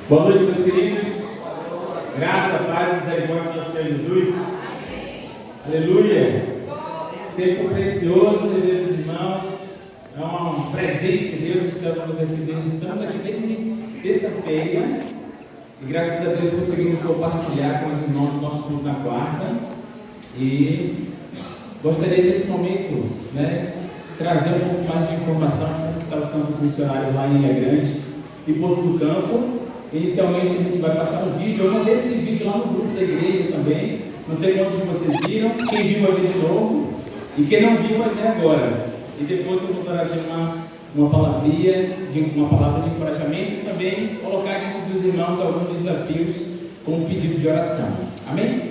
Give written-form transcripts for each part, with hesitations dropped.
Boa noite, meus queridos. Graça, paz, misericórdia do nosso Senhor Jesus. Aleluia. Tempo precioso de Deus, irmãos. É um presente de Deus. Estamos aqui desde terça-feira. E graças a Deus conseguimos compartilhar com os irmãos do nosso culto na quarta. E Gostaria nesse momento, né, trazer um pouco mais de informação de como estão os campos missionários lá em Ilha Grande e Porto do Campo. Inicialmente a gente vai passar um vídeo, eu mandei esse vídeo lá no grupo da igreja também. Não sei quantos de vocês viram, quem viu vai ver de novo e quem não viu vai ver agora. E depois eu vou trazer uma palavra de encorajamento e também colocar diante dos irmãos alguns desafios com um pedido de oração. Amém?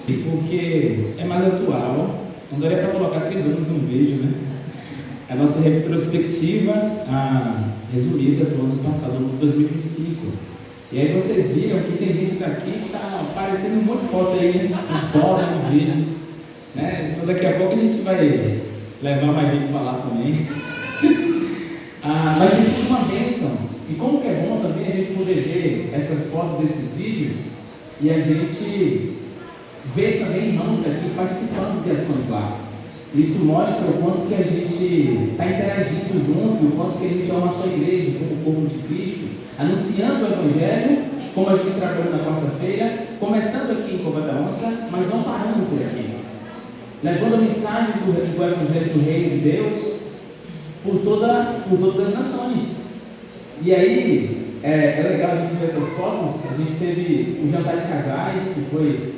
Porque é mais atual, não daria para colocar 3 anos num vídeo, né? A nossa retrospectiva resumida do ano passado, ano 2025. E aí vocês viram que tem gente daqui que está aparecendo um monte de foto aí no fórum, no vídeo, né? Então daqui a pouco a gente vai levar mais gente para lá também. Mas tem sido uma bênção. E como que é bom também a gente poder ver essas fotos, esses vídeos, e a gente ver também irmãos daqui participando de ações lá. Isso mostra o quanto que a gente está interagindo junto, o quanto que a gente é uma só igreja, como o corpo de Cristo, anunciando o Evangelho, como a gente trabalhou na quarta-feira, começando aqui em Cova da Onça, mas não parando por aqui, levando a mensagem do Evangelho do Reino de Deus por todas as nações. E aí, é legal a gente ver essas fotos. A gente teve o jantar de casais, que foi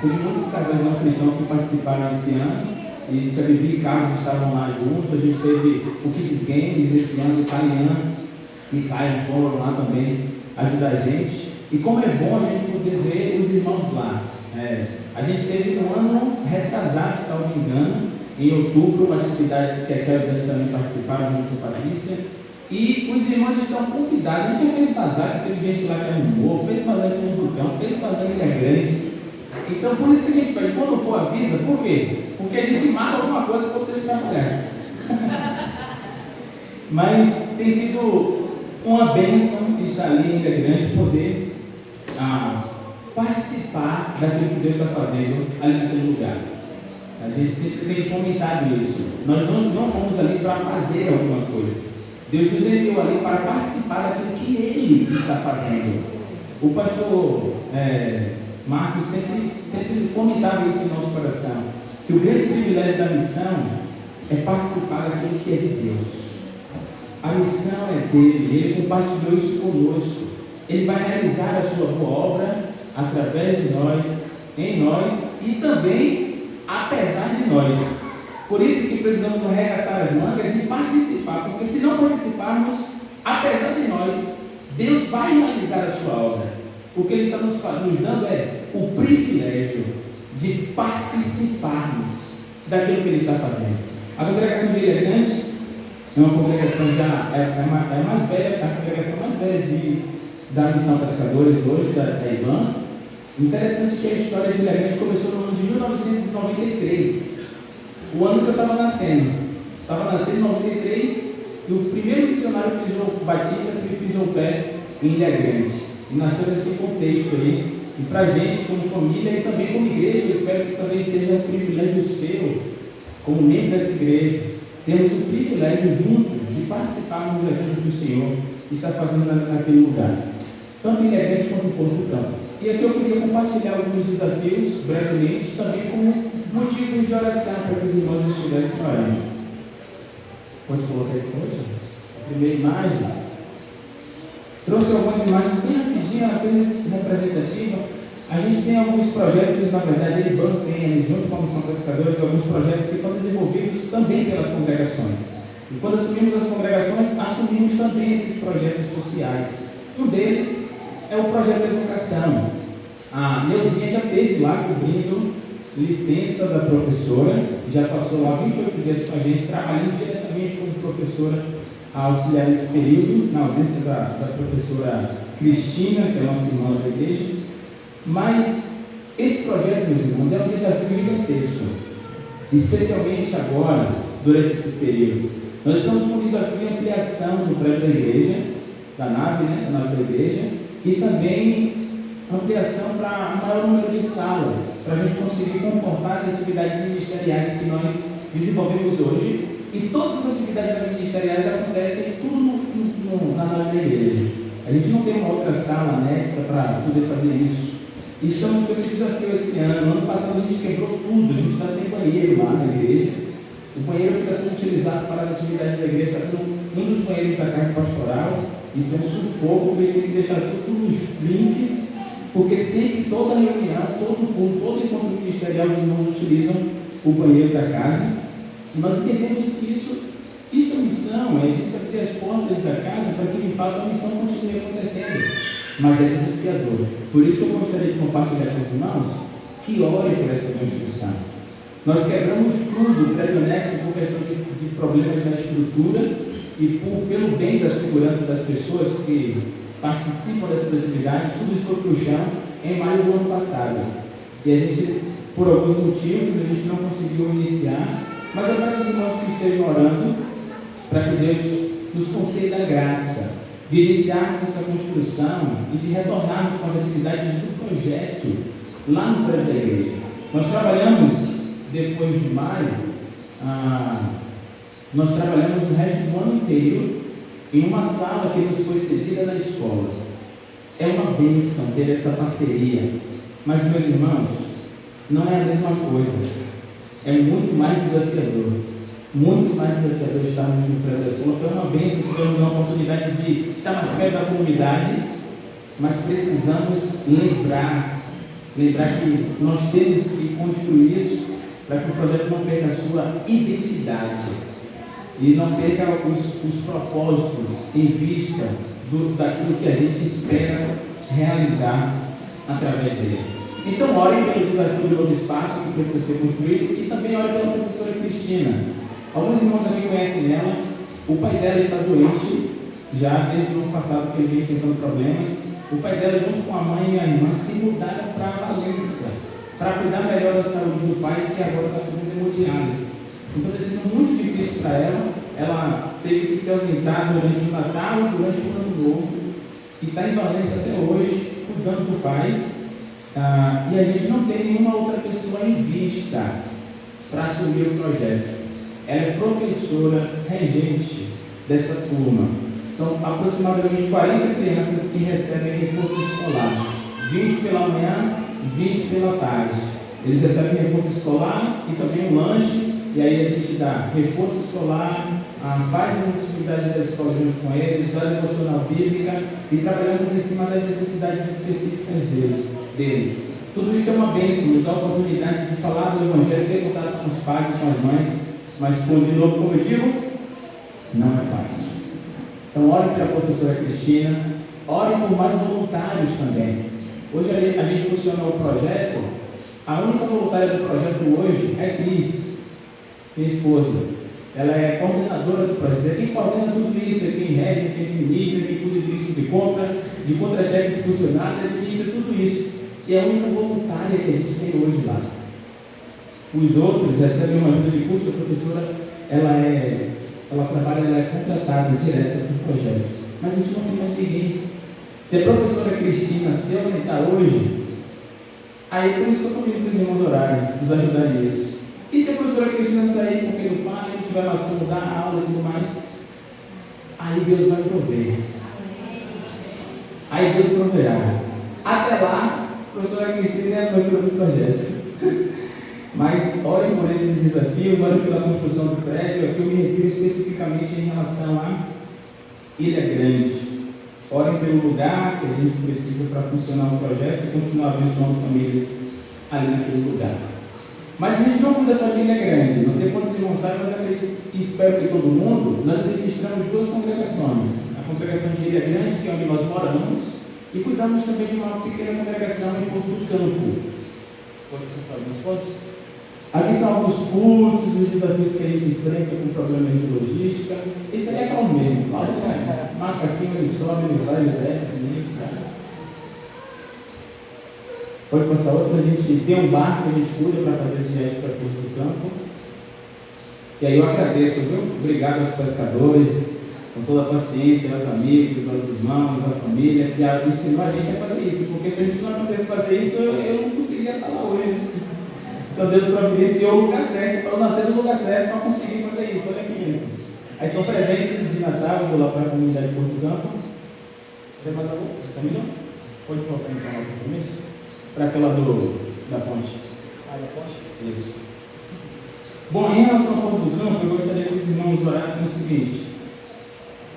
muitos casais não cristãos que participaram esse ano, e Tia Bibi e Carlos estavam lá juntos. A gente teve o Kids Games desse ano, o Talian e Caio foram lá também ajudar a gente. E como é bom a gente poder ver os irmãos lá. A gente teve um ano retrasado, se não me engano, em outubro, uma atividade que a Kelly também participaram junto com a Patrícia. E os irmãos estão convidados. A gente já fez bazar, que teve gente lá que é um morro, fez bazar com um Ducão, fez bazar que é grande. Então, por isso que a gente pede, quando for avisa, por quê? Porque a gente marca alguma coisa para vocês trabalharem. Mas tem sido uma bênção estar ali em Ilha Grande, poder participar daquilo que Deus está fazendo ali naquele lugar. A gente sempre tem fomentado isso. Nós não fomos ali para fazer alguma coisa. Deus nos enviou ali para participar daquilo que Ele está fazendo. O pastor Marcos sempre fomentava isso em nosso coração, que o grande privilégio da missão é participar daquilo que é de Deus. A missão é dele, Ele compartilhou isso conosco. Ele vai realizar a sua boa obra através de nós, em nós e também apesar de nós. Por isso que precisamos arregaçar as mangas e participar, porque se não participarmos, apesar de nós, Deus vai realizar a sua obra. O que Ele está nos dando é o privilégio de participarmos daquilo que Ele está fazendo. A congregação de Ilha Grande é uma congregação mais velha, a congregação mais velha da Missão Pescadores hoje, da IBAN. Interessante que a história de Ilha Grande começou no ano de 1993, o ano que eu estava nascendo. Estava nascendo em 93 e o primeiro missionário batista que pisou o pé em Ilha Grande. E nasceu nesse contexto aí. E para a gente, como família e também como igreja, eu espero que também seja um privilégio seu, como membro dessa igreja, temos o privilégio juntos de participarmos daquilo que o Senhor está fazendo naquele lugar, tanto em Ilha Grande quanto em Porto Campo. E aqui eu queria compartilhar alguns desafios brevemente, também como motivos de oração para que os irmãos estivessem orando. Pode colocar aí, por favor? A primeira imagem. Trouxe algumas imagens bem rapidinho, apenas representativa. A gente tem alguns projetos, na verdade, a IBAN tem, junto com a Missão Pescadores, alguns projetos que são desenvolvidos também pelas congregações. E quando assumimos as congregações, assumimos também esses projetos sociais. Um deles é o projeto de educação. A Neuzinha já esteve lá cobrindo licença da professora, já passou lá 28 dias com a gente, trabalhando diretamente como professora a auxiliar nesse período, na ausência da professora Cristina, que é a nossa irmã da igreja. Mas esse projeto, meus irmãos, é um desafio gigantesco, especialmente agora, durante esse período. Nós estamos com um desafio de ampliação do prédio da igreja, da nave da igreja, e também ampliação para um maior número de salas, para a gente conseguir comportar as atividades ministeriais que nós desenvolvemos hoje. E todas as atividades ministeriais acontecem tudo na nave da igreja. A gente não tem uma outra sala anexa para poder fazer isso. E estamos com esse desafio esse ano. No ano passado a gente quebrou tudo, a gente está sem banheiro lá na igreja. O banheiro que está sendo utilizado para as atividades da igreja está sendo um dos banheiros da casa pastoral. Isso é um sufoco, porque a gente tem que deixar tudo nos links, porque sempre, toda reunião, todo encontro ministerial, os irmãos utilizam o banheiro da casa. E nós entendemos que isso é missão, é a gente abrir as portas da casa para que de fato a missão continue acontecendo. Mas é desafiador. Por isso que eu gostaria de compartilhar com os irmãos que ore por essa construção. Nós quebramos tudo, o prédio anexo, por questão de problemas na estrutura e pelo bem da segurança das pessoas que participam dessas atividades, tudo isso foi para o chão em maio do ano passado. E a gente, por alguns motivos, a gente não conseguiu iniciar, mas eu peço aos irmãos que estejam orando para que Deus nos conceda a graça de iniciarmos essa construção e de retornarmos com as atividades do projeto lá no prédio da igreja. Nós trabalhamos, depois de maio, nós trabalhamos o resto do ano inteiro em uma sala que nos foi cedida na escola. É uma bênção ter essa parceria, mas, meus irmãos, não é a mesma coisa. É muito mais desafiador. Muito mais desafiador estarmos no prédio da escola. Foi uma bênção, tivemos a oportunidade de estar mais perto da comunidade, mas precisamos lembrar que nós temos que construir isso para que o projeto não perca a sua identidade e não perca os propósitos em vista daquilo que a gente espera realizar através dele. Então, orem pelo desafio do novo espaço que precisa ser construído e também orem pela professora Cristina. Alguns irmãos aqui conhecem ela. O pai dela está doente já desde o ano passado, que ele vem enfrentando problemas. O pai dela, junto com a mãe e a irmã, se mudaram para Valência para cuidar melhor da saúde do pai, que agora está fazendo hemodiálise. Então está sendo muito difícil para ela. Ela teve que se ausentar durante o Natal e durante o Ano Novo e está em Valência até hoje, cuidando do pai. E a gente não tem nenhuma outra pessoa em vista para assumir o projeto. Ela é professora regente dessa turma. São aproximadamente 40 crianças que recebem reforço escolar, 20 pela manhã, 20 pela tarde. Eles recebem reforço escolar e também um lanche, e aí a gente dá reforço escolar, faz as atividades da escola junto com eles, dá devocional bíblica e trabalhamos em cima das necessidades específicas deles. Tudo isso é uma bênção, nos dá a oportunidade de falar do Evangelho, ter contato com os pais e com as mães, mas, de novo, como eu digo, não é fácil. Então, orem pela professora Cristina, orem por mais voluntários também. Hoje a gente funcionou o projeto, a única voluntária do projeto hoje é Cris, minha esposa. Ela é coordenadora do projeto, quem coordena tudo isso, é quem rege, quem administra, quem cuida disso de contra-cheque de funcionário, administra tudo isso. E é a única voluntária que a gente tem hoje lá. Os outros recebem uma ajuda de custo, a professora, ela é contratada direta do projeto. Mas a gente não tem mais ninguém. Se a professora Cristina se ausentar hoje, aí por isso que eu estou pedindo para os irmãos orarem, nos ajudarem nisso. E se a professora Cristina sair porque o pai não tiver mais como dar a aula e tudo mais, aí Deus vai prover. Aí Deus proverá. Até lá, a professora Cristina é a professora do projeto. Mas orem por esses desafios, orem pela construção do prédio. Aqui eu me refiro especificamente em relação a Ilha Grande. Orem pelo lugar que a gente precisa para funcionar o projeto e continuar abençoando famílias ali naquele lugar. Mas a gente não cuida só de Ilha Grande. Não sei quantos irmãos sabem, mas acredito e espero que todo mundo. Nós administramos 2 congregações. A congregação de Ilha Grande, que é onde nós moramos, e cuidamos também de uma pequena congregação em Porto Campo. Pode passar algumas fotos? Aqui são alguns cultos, os desafios que a gente enfrenta com problemas de logística. Esse aí é calmo mesmo. Marca aqui, ele sobe, ele vai, ele desce. Pode passar outra. A gente tem um barco que a gente cuida para fazer esse viagem para Porto do Campo. E aí eu agradeço, viu? Obrigado aos pescadores, com toda a paciência, aos amigos, aos irmãos, à família, que ensinou a gente a fazer isso. Porque se a gente não aprendesse a fazer isso, eu não conseguiria estar lá hoje. Então Deus providenciou o lugar certo, para eu nascer no lugar certo, para conseguir fazer isso. Olha aqui isso. Aí são presentes de Natal, eu vou lá para a comunidade de Porto Campo. Você vai dar outro? Terminou? Pode voltar então lá para começo? Para aquela da ponte. Da ponte? Isso. Bom, em relação ao Porto Campo, eu gostaria que os irmãos orassem o seguinte: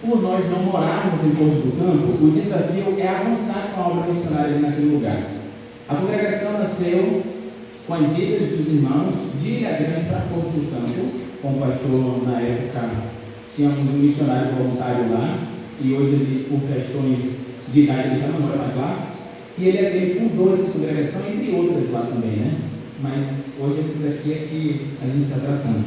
por nós não morarmos em Porto do Campo, o desafio é avançar com a obra missionária naquele lugar. A congregação nasceu com as idas dos irmãos de Ilha Grande para Porto do Campo. Com o pastor, na época, tínhamos um missionário voluntário lá, e hoje, por questões de idade, ele já não mora mais lá. E ele fundou essa congregação, entre outras lá também, né? Mas hoje esses aqui é que a gente está tratando.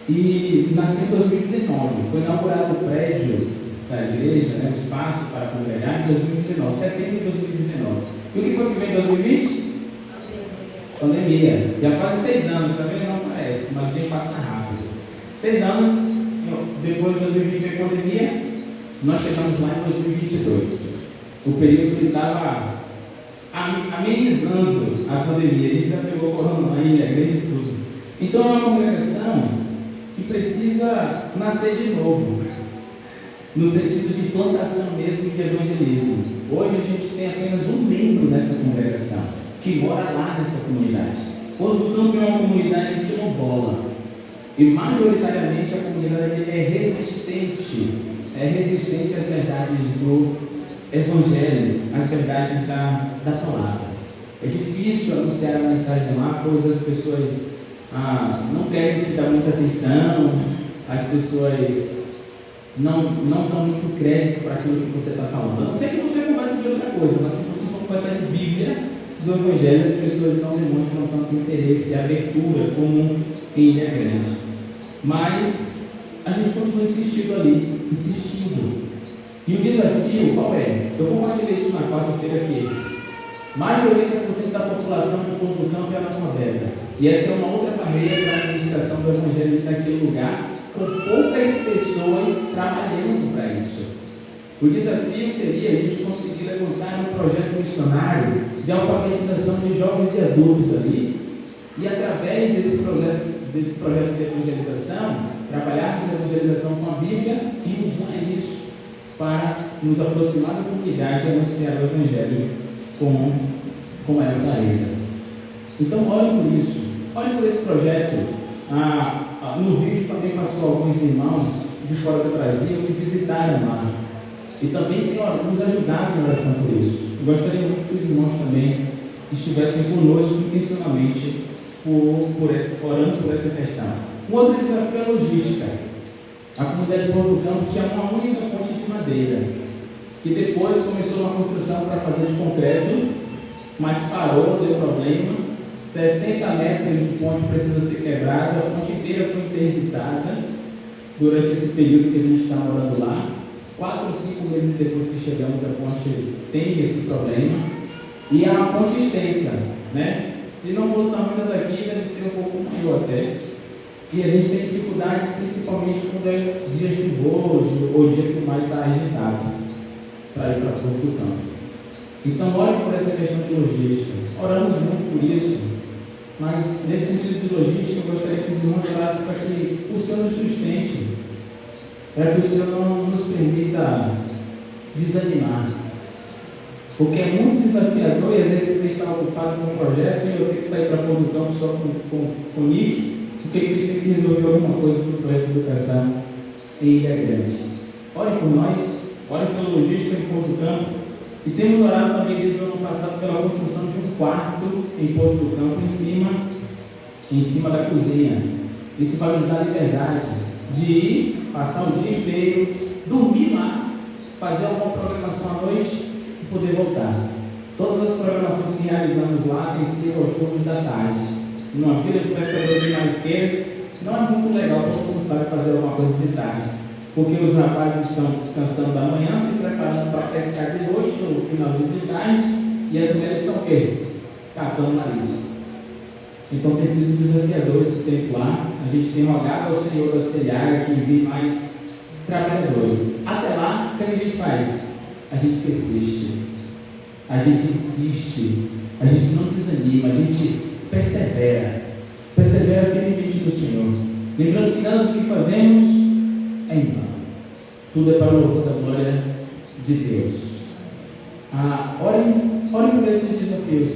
E nasceu em 2019, foi inaugurado o prédio da igreja, né, o espaço para congregar em 2019, setembro de 2019. E o que foi que veio em 2020? Pandemia. Já faz 6 anos, também não parece, mas vem passar rápido. 6 anos, depois de 2020 veio a pandemia, nós chegamos lá em 2022. O período que estava amenizando a pandemia. A gente já pegou corona aí, a igreja e tudo. Então é uma congregação que precisa nascer de novo, no sentido de plantação mesmo de evangelismo. Hoje a gente tem apenas um membro nessa congregação, que mora lá nessa comunidade. Quando não tem uma comunidade de quilombola, e majoritariamente a comunidade é resistente às verdades do Evangelho, às verdades da palavra. É difícil anunciar a mensagem lá, pois as pessoas não querem te dar muita atenção, as pessoas não dão muito crédito para aquilo que você está falando. A não ser que você converse de outra coisa, mas se você for conversar de Bíblia, do Evangelho, as pessoas não demonstram tanto interesse e abertura como em Ilha Grande. Mas a gente continua insistindo ali. E o desafio qual é? Eu compartilhei isso na quarta-feira aqui. Mais de 80% da população do Povo do Campo é analfabeta. E essa é uma outra barreira para a administração do Evangelho naquele lugar, com poucas pessoas trabalhando para isso. O desafio seria a gente conseguir levantar um projeto missionário de alfabetização de jovens e adultos ali, e através desse projeto de evangelização, trabalharmos a evangelização com a Bíblia e usar isso para nos aproximar da comunidade e anunciar o Evangelho com maior clareza. Então, olhem por isso, olhem por esse projeto. No vídeo também passou alguns irmãos de fora do Brasil que visitaram lá. E também tem nos ajudado na oração por isso. Eu gostaria muito que os irmãos também estivessem conosco intencionalmente orando por essa questão. Um outro desafio é a logística. A comunidade de Porto do Campo tinha uma única ponte de madeira, que depois começou uma construção para fazer de concreto, mas parou, deu problema. 60 metros de ponte precisa ser quebrada, a ponte inteira foi interditada durante esse período que a gente está morando lá. 4 ou 5 meses depois que chegamos, a ponte tem esse problema. E a ponte extensa, né? Se não for o tamanho daqui, deve ser um pouco maior até. E a gente tem dificuldades, principalmente quando é dia chuvoso ou dia que o mar está agitado, para ir para Porto do Campo. Então, olhe por essa questão de logística. Oramos muito por isso, mas nesse sentido de logística, eu gostaria que os irmãos orassem para que o Senhor nos sustente, para que o Senhor não nos permita desanimar. Porque é muito desafiador e às vezes você está ocupado com um projeto e eu tenho que sair para Porto do Campo só com o Nick, porque eles têm que resolver alguma coisa para o projeto de educação em Ilha Grande. Orem por nós, orem pela logística em Porto do Campo. E temos orado também desde o ano passado pela construção de um quarto em Porto do Campo em cima da cozinha. Isso vai nos dar liberdade de ir, passar o dia inteiro, dormir lá, fazer alguma programação à noite e poder voltar. Todas as programações que realizamos lá têm sido aos turnos da tarde. Numa vila de pescadores e marisqueiros, não é muito legal, todo mundo sabe fazer alguma coisa de tarde, porque os rapazes estão descansando da manhã, se preparando para pescar de noite ou no finalzinho de tarde, e as mulheres estão o quê? Catando marisco. Então tem sido desafiador esse tempo lá. A gente tem rogado ao Senhor da Seara que envie mais trabalhadores. Até lá, o que a gente faz? A gente persiste, a gente insiste, a gente não desanima, a gente persevera firmemente no Senhor, lembrando que nada do que fazemos é em vão, tudo é para o louvor da glória de Deus. Orem por esses desafios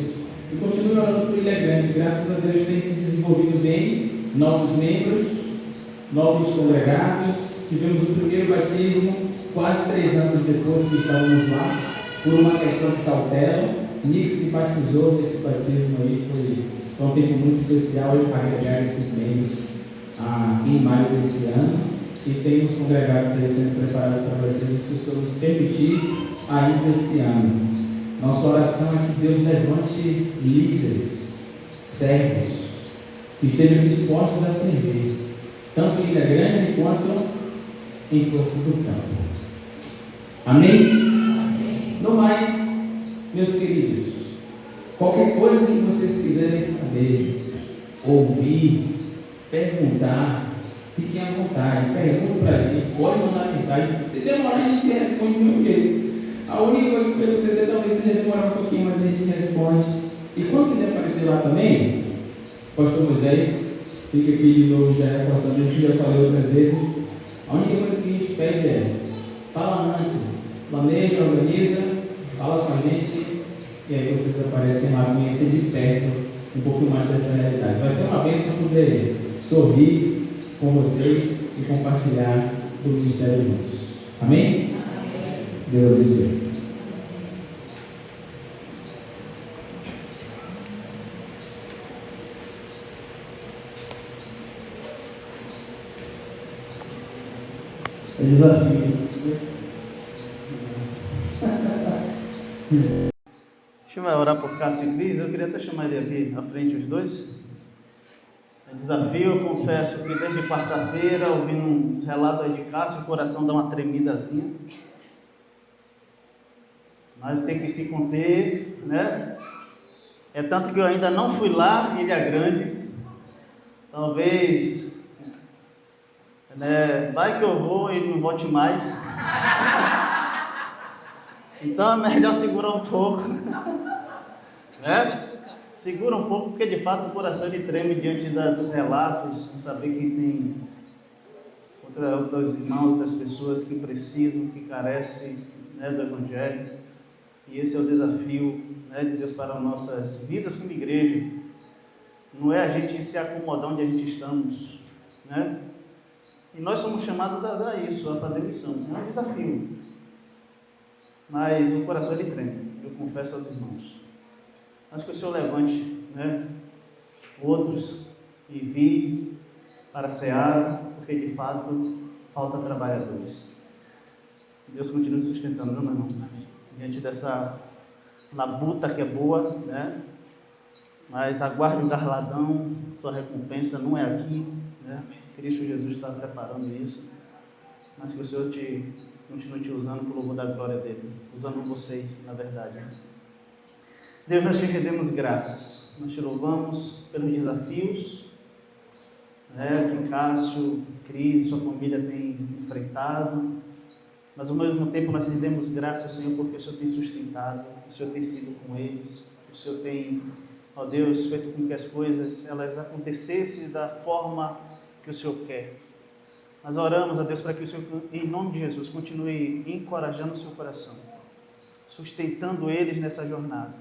e continue orando por Ilha Grande. Graças a Deus tem se desenvolvido bem, novos membros, novos congregados. Tivemos o primeiro batismo quase 3 anos depois que estávamos lá, por uma questão de cautela. Nick se batizou nesse batismo aí, foi um tempo muito especial para agregar esses membros em maio desse ano, e temos congregados aí sendo preparados para o batismo, se o Senhor nos permitir, ainda esse ano. Nossa oração é que Deus levante líderes, servos, que estejam dispostos a servir, tanto em Ilha Grande quanto em Porto do Campo. Amém? No mais, meus queridos, qualquer coisa que vocês quiserem saber, ouvir, perguntar, fiquem à vontade, pergunta para a gente, pode mandar mensagem. Se demorar, a gente responde do meu jeito. A única coisa que vai acontecer talvez seja demorar um pouquinho, mas a gente responde. E quando quiser aparecer lá também, Pastor Moisés, fica aqui de novo já reforçando isso, já falei outras vezes. A única coisa que a gente pede é, fala antes, planeja, organiza, fala com a gente, e aí vocês aparecem lá, conhecer de perto um pouco mais dessa realidade. Vai ser uma bênção poder sorrir com vocês e compartilhar do ministério juntos. Amém? Deus abençoe. É desafio. Deixa eu orar por Cássio e Cris. Eu queria até chamar ele aqui à frente, os dois. É desafio, eu confesso que desde quarta-feira, ouvindo uns relatos aí de Cássio, o coração dá uma tremidazinha. Mas tem que se conter, né? É tanto que eu ainda não fui lá em Ilha Grande. Talvez, né, vai que eu vou e não volte mais. Então é melhor segurar um pouco, né? Segura um pouco, porque de fato o coração ele treme diante dos relatos, de saber que tem outros irmãos, outras pessoas que precisam, que carecem, né, do Evangelho. E esse é o desafio, né, de Deus para as nossas vidas como igreja. Não é a gente se acomodar onde a gente estamos, né? E nós somos chamados a isso, a fazer missão. É um desafio. Mas o coração ele treme, eu confesso aos irmãos. Mas que o Senhor levante, né, outros e envie para a seara, porque de fato falta trabalhadores. Deus continue sustentando, meu irmão, diante dessa labuta que é boa, né? Mas aguarde o galardão, sua recompensa não é aqui, né? Cristo Jesus está preparando isso, mas que o Senhor continue te usando para o louvor da glória dele, usando vocês, na verdade. Deus, nós te rendemos graças, nós te louvamos pelos desafios, né, que Cássio, Cris, sua família tem enfrentado, mas ao mesmo tempo nós rendemos graças, Senhor, porque o Senhor tem sustentado, o Senhor tem sido com eles, o Senhor tem, ó Deus, feito com que as coisas elas acontecessem da forma que o Senhor quer. Nós oramos a Deus para que o Senhor, em nome de Jesus, continue encorajando o seu coração, sustentando eles nessa jornada,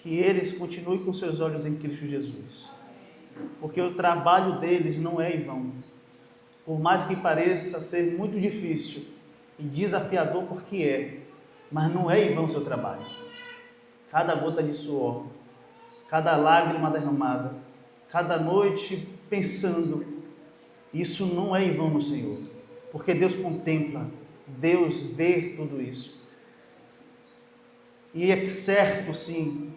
que eles continuem com seus olhos em Cristo Jesus, porque o trabalho deles não é em vão, por mais que pareça ser muito difícil e desafiador, porque é, mas não é em vão o seu trabalho. Cada gota de suor, cada lágrima derramada, cada noite pensando, isso não é em vão no Senhor, porque Deus contempla, Deus vê tudo isso. E é certo, sim,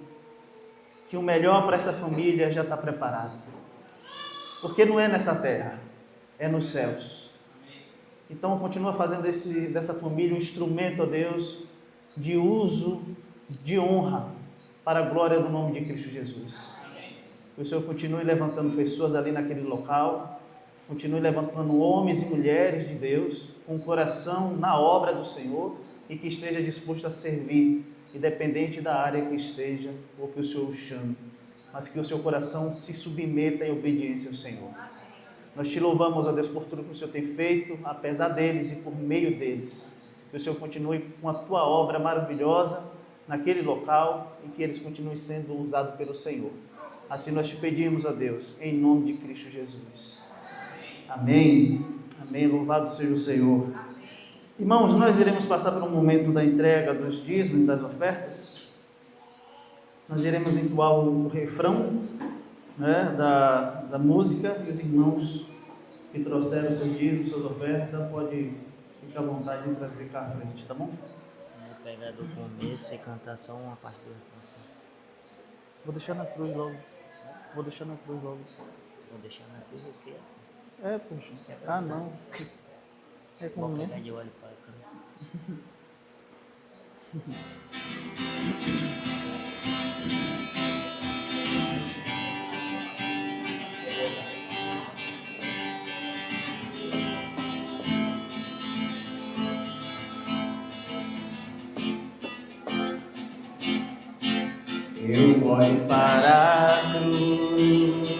que o melhor para essa família já está preparado, porque não é nessa terra, é nos céus. Então continua fazendo dessa família um instrumento, ó Deus, de uso, de honra, para a glória do nome de Cristo Jesus. Que o Senhor continue levantando pessoas ali naquele local, continue levantando homens e mulheres de Deus, com o coração na obra do Senhor, e que esteja disposto a servir, independente da área que esteja, ou que o Senhor o chame, mas que o seu coração se submeta em obediência ao Senhor. Nós te louvamos, ó Deus, por tudo que o Senhor tem feito, apesar deles e por meio deles. Que o Senhor continue com a tua obra maravilhosa naquele local e que eles continuem sendo usados pelo Senhor. Assim nós te pedimos, ó Deus, em nome de Cristo Jesus. Amém. Amém. Louvado seja o Senhor. Irmãos, nós iremos passar por um momento da entrega dos dízimos e das ofertas. Nós iremos entoar o refrão, né, da música, e os irmãos que trouxeram o seu dízimo, suas ofertas, podem ficar à vontade de trazer cá à frente, tá bom? pegar do começo e cantar só uma parte do refrão. Vou deixar na cruz logo. Vou deixar na cruz logo. Vou deixar na cruz o quê? É, poxa. Ah, não. É Vou como pegar mesmo. de olho para cá. Eu olho para a cruz,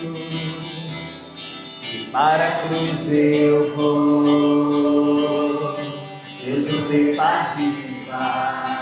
e para a cruz eu vou, Deus eu tenho participar.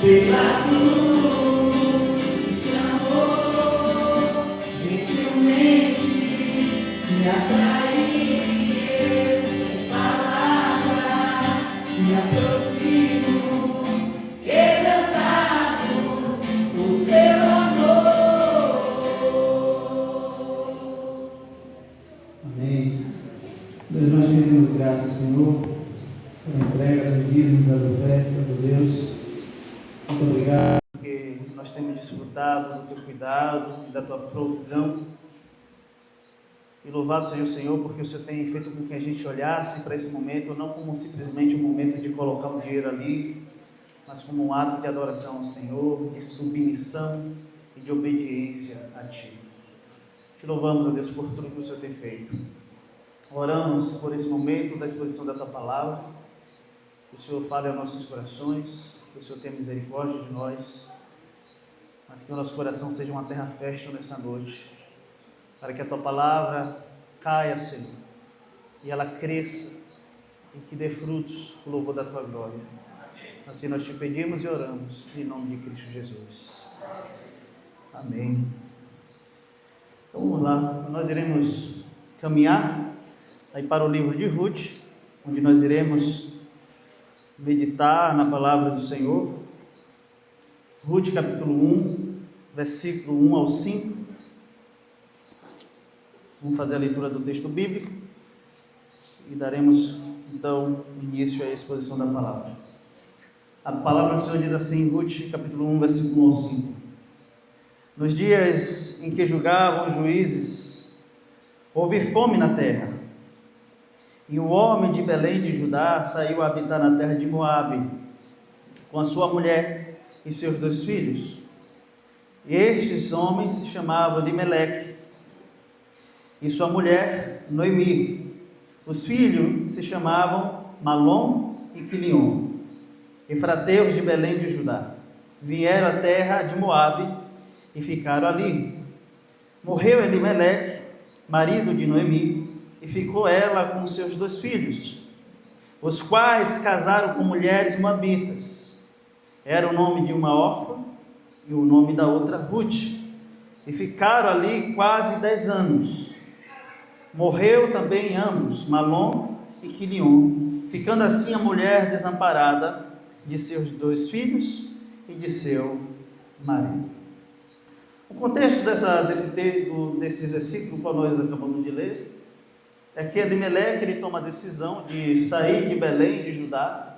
Pela cruz me chamou, gentilmente me atraiu, sem palavras me aproximo, quebrantado por seu amor. Amém. Deus, nós te damos graças, Senhor, pela entrega do dízimo, das ofertas, ó Deus. Muito obrigado, porque nós temos desfrutado do teu cuidado e da tua provisão. E louvado seja o Senhor, porque o Senhor tem feito com que a gente olhasse para esse momento, não como simplesmente um momento de colocar um dinheiro ali, mas como um ato de adoração ao Senhor, de submissão e de obediência a Ti. Te louvamos, ó Deus, por tudo que o Senhor tem feito. Oramos por esse momento da exposição da tua palavra, que o Senhor fale aos nossos corações, que o Senhor tenha misericórdia de nós, mas que o nosso coração seja uma terra fértil nessa noite, para que a Tua palavra caia, Senhor, e ela cresça, e que dê frutos o louvor da Tua glória. Assim nós te pedimos e oramos, em nome de Cristo Jesus. Amém. Então vamos lá, nós iremos caminhar aí para o livro de Ruth, onde nós iremos meditar na palavra do Senhor. Ruth capítulo 1, versículo 1 ao 5. Vamos fazer a leitura do texto bíblico e daremos então início à exposição da palavra. A palavra do Senhor diz assim, Ruth capítulo 1, versículo 1 ao 5. Nos dias em que julgavam os juízes, houve fome na terra. E o homem de Belém de Judá saiu a habitar na terra de Moabe, com a sua mulher e seus 2 filhos. E estes homens se chamavam Elimeleque e sua mulher Noemi. Os filhos se chamavam Malom e Quilion, efrateus de Belém de Judá. Vieram à terra de Moabe e ficaram ali. Morreu Elimeleque, marido de Noemi, e ficou ela com seus 2 filhos, os quais casaram com mulheres moabitas. Era o nome de uma Orfa e o nome da outra Ruth, e ficaram ali quase 10 anos. Morreu também ambos, Malom e Quilion, ficando assim a mulher desamparada de seus 2 filhos e de seu marido. O contexto desse versículo que nós acabamos de ler é que Elimeleque ele toma a decisão de sair de Belém, de Judá,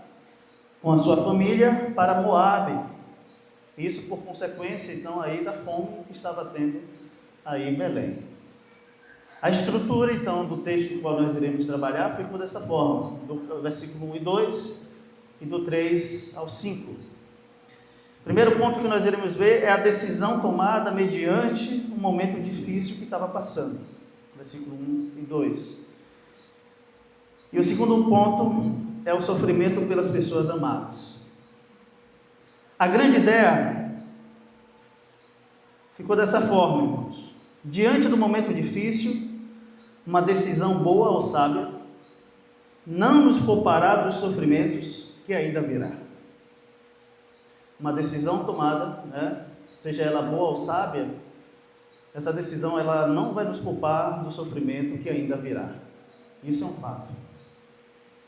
com a sua família para Moabe. Isso por consequência, então, aí da fome que estava tendo aí em Belém. A estrutura, então, do texto do qual nós iremos trabalhar ficou dessa forma, do versículo 1 e 2 e do 3 ao 5. O primeiro ponto que nós iremos ver é a decisão tomada mediante um momento difícil que estava passando. Versículo 1 e 2. E o segundo ponto é o sofrimento pelas pessoas amadas. A grande ideia ficou dessa forma, irmãos. Diante do momento difícil, uma decisão boa ou sábia não nos poupará dos sofrimentos que ainda virá. uma decisão tomada, né, seja ela boa ou sábia, essa decisão ela não vai nos poupar do sofrimento que ainda virá. Isso é um fato.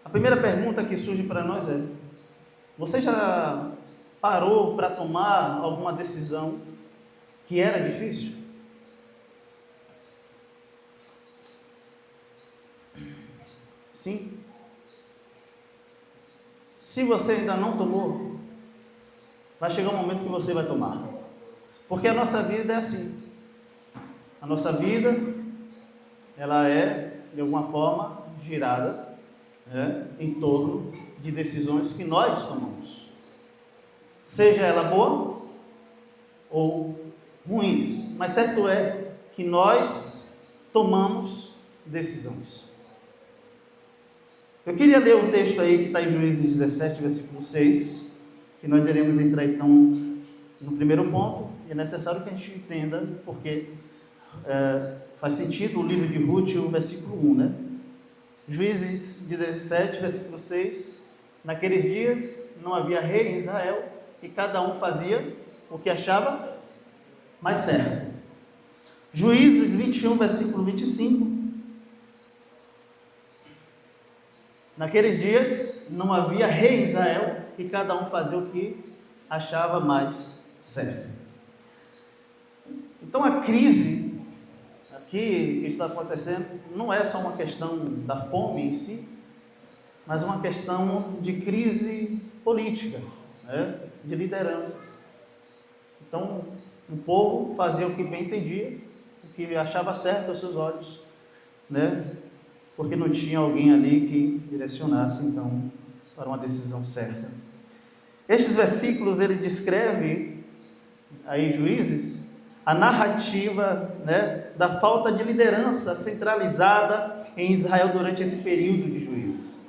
A primeira pergunta que surge para nós é: você já parou para tomar alguma decisão que era difícil? Sim. Se você ainda não tomou, vai chegar um momento que você vai tomar. Porque a nossa vida é assim. A nossa vida, ela é, de alguma forma, girada, né, em torno de decisões que nós tomamos. Seja ela boa ou ruins. Mas certo é que nós tomamos decisões. Eu queria ler um texto aí que está em Juízes 17, versículo 6, que nós iremos entrar então no primeiro ponto, e é necessário que a gente entenda, porque faz sentido o livro de Ruth, o versículo 1, né? Juízes 17, versículo 6, naqueles dias não havia rei em Israel, e cada um fazia o que achava mais certo. Juízes 21, versículo 25, naqueles dias não havia rei em Israel e cada um fazia o que achava mais certo. Então a crise aqui que está acontecendo não é só uma questão da fome em si, mas uma questão de crise política, né? De liderança. Então o povo fazia o que bem entendia, o que achava certo aos seus olhos, né? Porque não tinha alguém ali que direcionasse, então, para uma decisão certa. Estes versículos, ele descreve, aí Juízes, a narrativa, né, da falta de liderança centralizada em Israel durante esse período de Juízes.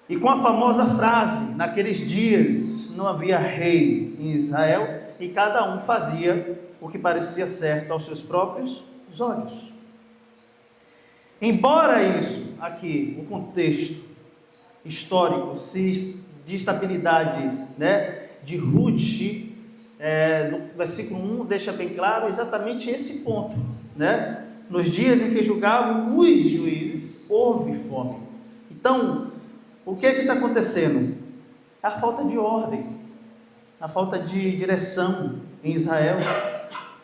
E com a famosa frase, naqueles dias não havia rei em Israel, e cada um fazia o que parecia certo aos seus próprios olhos. Embora isso aqui, o contexto histórico de estabilidade, né, de Ruth, no versículo 1 deixa bem claro exatamente esse ponto, né? Nos dias em que julgavam os juízes, houve fome. Então, o que é que está acontecendo? A falta de ordem, a falta de direção em Israel.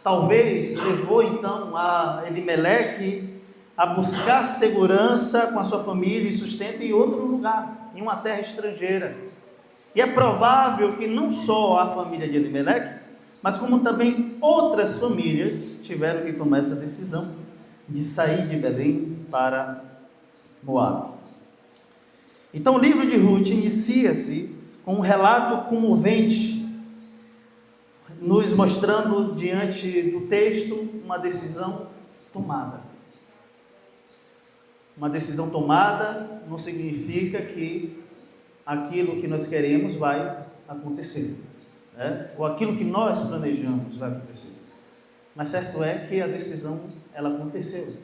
Talvez levou então a Elimeleque a buscar segurança com a sua família e sustento em outro lugar, em uma terra estrangeira. E é provável que não só a família de Elimeleque, mas como também outras famílias tiveram que tomar essa decisão de sair de Belém para Moabe. Então o livro de Ruth inicia-se com um relato comovente, nos mostrando diante do texto uma decisão tomada. Uma decisão tomada não significa que aquilo que nós queremos vai acontecer, né? Ou aquilo que nós planejamos vai acontecer. Mas certo é que a decisão, ela aconteceu.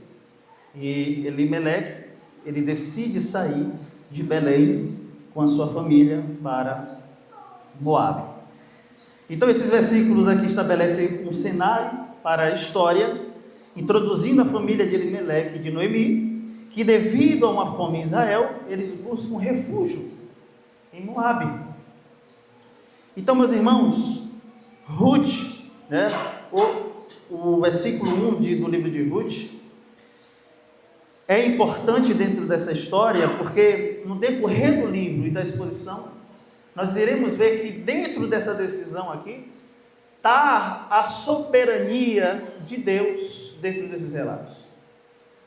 E Elimeleque, ele decide sair de Belém com a sua família para Moabe. Então esses versículos aqui estabelecem um cenário para a história, introduzindo a família de Elimeleque e de Noemi, que devido a uma fome em Israel, eles buscam refúgio em Moabe. Então, meus irmãos, Ruth, né, o versículo 1 do livro de Ruth, é importante dentro dessa história, porque no decorrer do livro e da exposição, nós iremos ver que dentro dessa decisão aqui, está a soberania de Deus dentro desses relatos.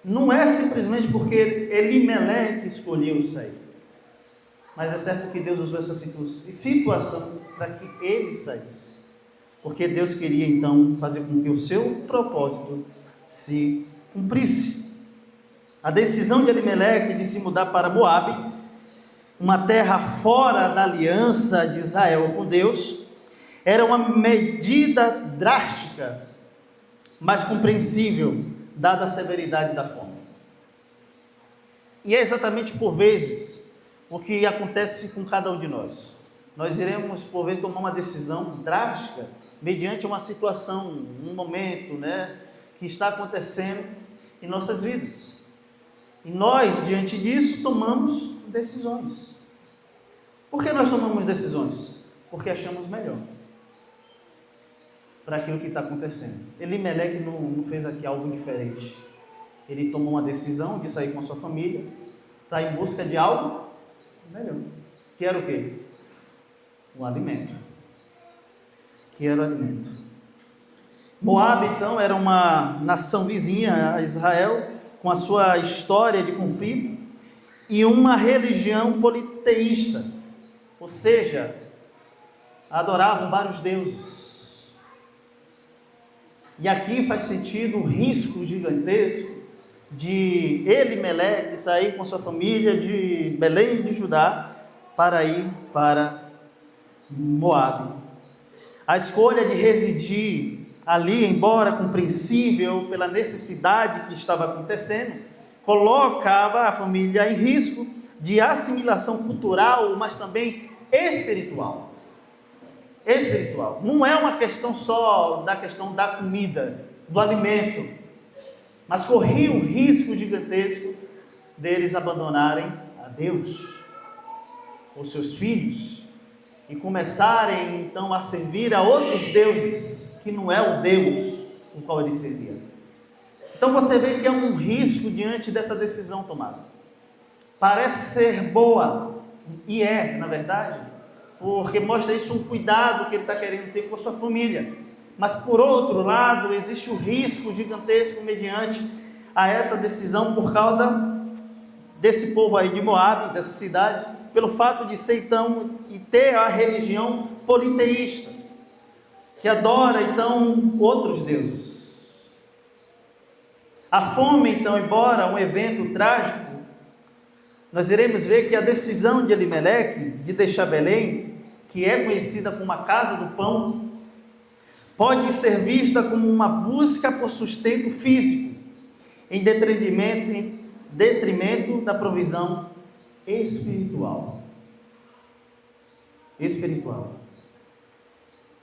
Não é simplesmente porque Elimeleque escolheu sair, mas é certo que Deus usou essa situação para que ele saísse, porque Deus queria então fazer com que o seu propósito se cumprisse. A decisão de Elimeleque de se mudar para Moabe, uma terra fora da aliança de Israel com Deus, era uma medida drástica, mas compreensível, dada a severidade da fome. E é exatamente por vezes o que acontece com cada um de nós. nós iremos, por vezes, tomar uma decisão drástica, mediante uma situação, um momento, né, que está acontecendo em nossas vidas. E nós, diante disso, tomamos decisões. Por que nós tomamos decisões? Porque achamos melhor para aquilo que está acontecendo. Elimeleque não fez aqui algo diferente. Ele tomou uma decisão de sair com a sua família para ir em busca de algo melhor. Que era o quê? O alimento. Que era o alimento. Moabe, então, era uma nação vizinha a Israel, com a sua história de conflito e uma religião politeísta, ou seja, adoravam vários deuses. E aqui faz sentido o risco gigantesco de Elimeleque sair com sua família de Belém de Judá para ir para Moabe. A escolha de residir ali, embora compreensível pela necessidade que estava acontecendo, colocava a família em risco de assimilação cultural, mas também espiritual. Espiritual. Não é uma questão só da questão da comida, do alimento, mas corria um risco gigantesco deles abandonarem a Deus, os seus filhos, e começarem então a servir a outros deuses, que não é o Deus o qual eles serviam. Então você vê que é um risco diante dessa decisão tomada. Parece ser boa, e é, na verdade, porque mostra isso um cuidado que ele está querendo ter com a sua família. Mas por outro lado, existe o risco gigantesco mediante a essa decisão por causa desse povo aí de Moabe, dessa cidade, pelo fato de ser então e ter a religião politeísta, que adora então outros deuses. A fome então, embora um evento trágico, nós iremos ver que a decisão de Elimeleque de deixar Belém, que é conhecida como a casa do pão, pode ser vista como uma busca por sustento físico, em detrimento da provisão espiritual. Espiritual.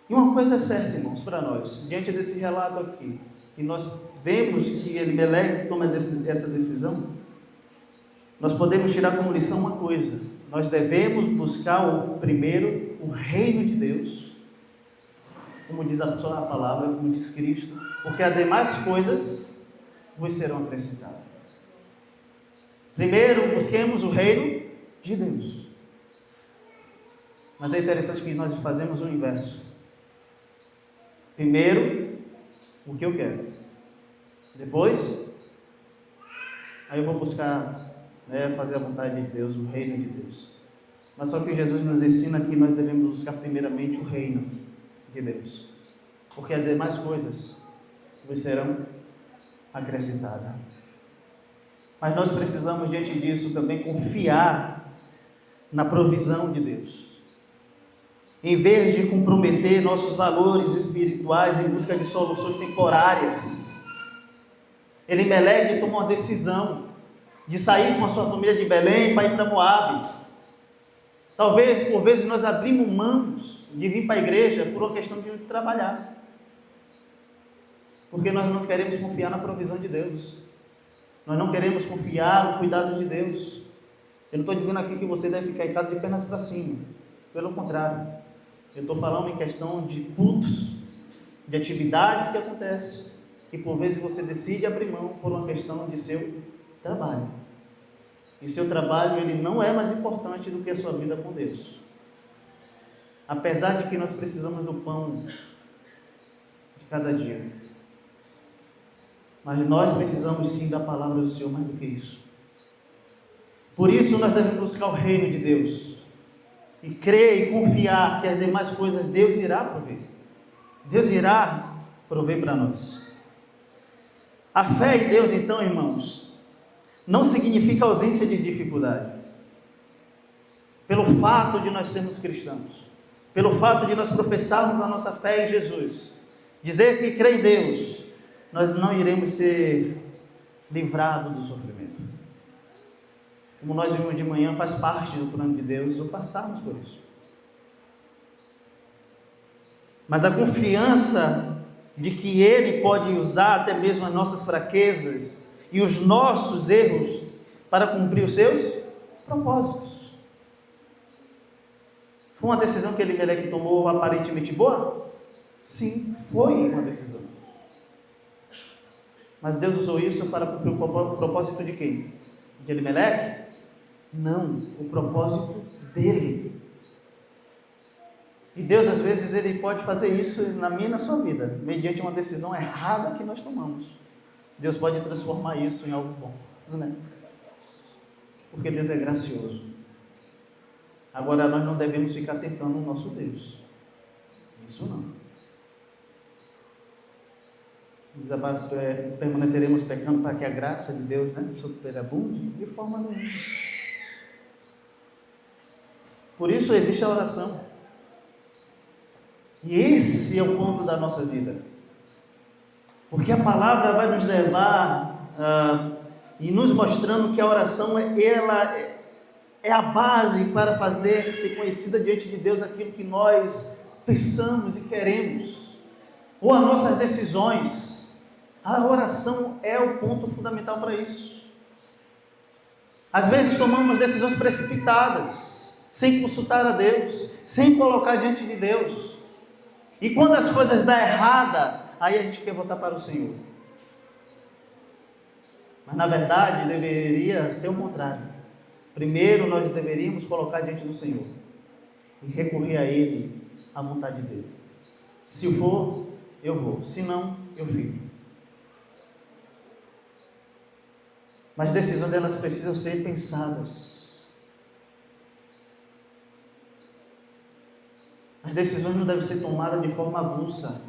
E uma coisa é certa, irmãos, para nós, diante desse relato aqui, e nós vemos que Elimeleque toma essa decisão, nós podemos tirar como lição uma coisa: nós devemos buscar primeiro o reino de Deus, como diz a palavra, como diz Cristo, porque as demais coisas vos serão acrescentadas. Primeiro, busquemos o reino de Deus. Mas é interessante que nós fazemos o inverso. Primeiro, o que eu quero. Depois, aí eu vou buscar, fazer a vontade de Deus, o reino de Deus. Mas só que Jesus nos ensina que nós devemos buscar primeiramente o reino de Deus, porque as demais coisas vos serão acrescentadas. Mas nós precisamos, diante disso, também confiar na provisão de Deus, em vez de comprometer nossos valores espirituais em busca de soluções temporárias. Elimeleque tomou uma decisão de sair com a sua família de Belém para ir para Moabe. Talvez, por vezes, nós abrimos mãos de vir para a igreja por uma questão de trabalhar, porque nós não queremos confiar na provisão de Deus, nós não queremos confiar no cuidado de Deus. Eu não estou dizendo aqui que você deve ficar em casa de pernas para cima, pelo contrário, eu estou falando em questão de cultos, de atividades que acontecem, e por vezes você decide abrir mão por uma questão de seu trabalho, e seu trabalho ele não é mais importante do que a sua vida com Deus. Apesar de que nós precisamos do pão de cada dia, mas nós precisamos sim da palavra do Senhor mais do que isso. Por isso nós devemos buscar o reino de Deus e crer e confiar que as demais coisas Deus irá prover. Deus irá prover para nós. A fé em Deus, então, irmãos, não significa ausência de dificuldade. Pelo fato de nós sermos cristãos, pelo fato de nós professarmos a nossa fé em Jesus, dizer que crê em Deus, nós não iremos ser livrados do sofrimento. Como nós vimos de manhã, faz parte do plano de Deus o passarmos por isso. mas a confiança de que Ele pode usar até mesmo as nossas fraquezas e os nossos erros para cumprir os seus propósitos. Foi uma decisão que Elimeleque tomou aparentemente boa? Sim, foi uma decisão. Mas Deus usou isso para cumprir o propósito de quem? De Elimeleque? Não, o propósito dele. E Deus, às vezes, Ele pode fazer isso na minha e na sua vida, mediante uma decisão errada que nós tomamos. Deus pode transformar isso em algo bom, não é? Porque Deus é gracioso. Agora, nós não devemos ficar tentando o nosso Deus. Isso não. Permaneceremos pecando para que a graça de Deus, né, superabunde? De forma nenhuma. Por isso existe a oração. E esse é o ponto da nossa vida. Porque a palavra vai nos levar e nos mostrando que a oração é a base para fazer-se conhecida diante de Deus aquilo que nós pensamos e queremos, ou as nossas decisões. A oração é o ponto fundamental para isso. Às vezes tomamos decisões precipitadas, sem consultar a Deus, sem colocar diante de Deus. E quando as coisas dão errada, aí a gente quer voltar para o Senhor. Mas na verdade deveria ser o contrário. Primeiro nós deveríamos colocar diante do Senhor e recorrer a Ele, à vontade dEle. Se for, eu vou. Se não, eu fico. Mas decisões, elas precisam ser pensadas. As decisões não devem ser tomadas de forma avulsa.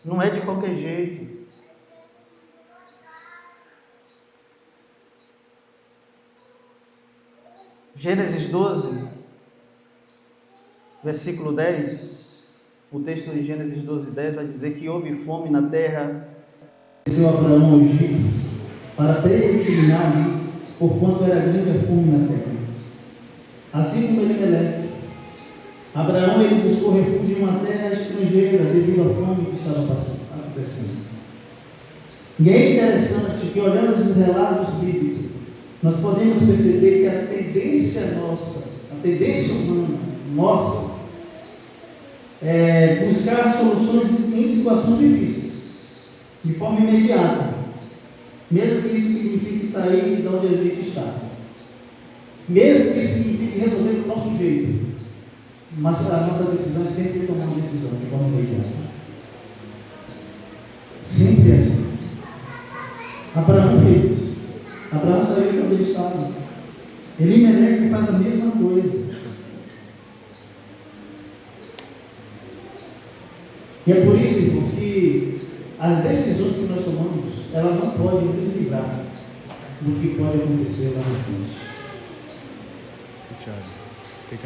Não é de qualquer jeito. Gênesis 12, versículo 10, o texto de Gênesis 12, 10 vai dizer que houve fome na terra. Desceu Abraão ao Egito para peregrinar ali, porquanto era grande a fome na terra. Assim como Elimeleque, Abraão ele buscou refúgio em uma terra estrangeira devido à fome que estava acontecendo. E é interessante que, olhando esses relatos bíblicos, nós podemos perceber que a tendência nossa, a tendência humana nossa, é buscar soluções em situações difíceis, de forma imediata, mesmo que isso signifique sair de onde a gente está, mesmo que isso signifique resolver do nosso jeito. Mas a nossa decisão é sempre tomar uma decisão de forma imediata. Sempre é assim. Abraão fez isso. Abraão saiu de onde ele estava. Elimeleque faz a mesma coisa. E é por isso, irmãos, que as decisões que nós tomamos, elas não podem nos livrar do que pode acontecer lá na frente.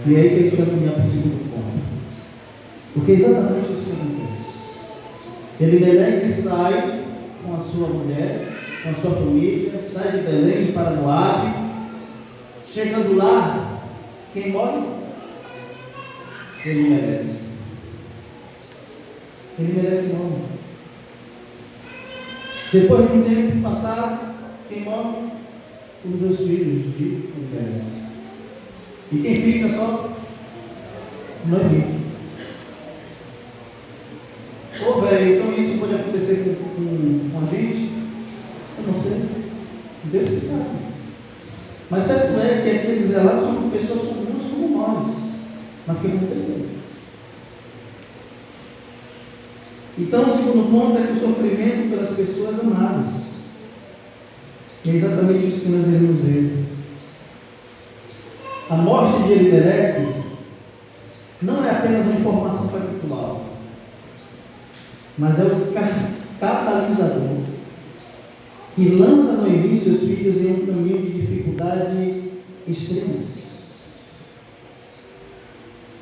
E aí que a gente vai caminhar para o segundo ponto. Porque é exatamente isso que acontece. Elimeleque sai com a sua mulher, com a sua família, sai de Belém para Moabe. Chegando lá, quem morre? Elimeleque. Elimeleque morre. Depois de um tempo passado, quem morre? Os dois filhos de Elimeleque. E quem fica só? Noemi. Ô velho, então isso pode acontecer com a gente? Eu não sei. Deus que sabe. Mas certo é que esses relatos são com pessoas comuns como nós, mas que aconteceu. Então o segundo ponto é que o sofrimento pelas pessoas amadas. É exatamente isso que nós iremos ver. A morte de Elimeleque não é apenas uma informação factual, mas é o catalisador que lança Noemi e seus filhos em um caminho de dificuldade extrema,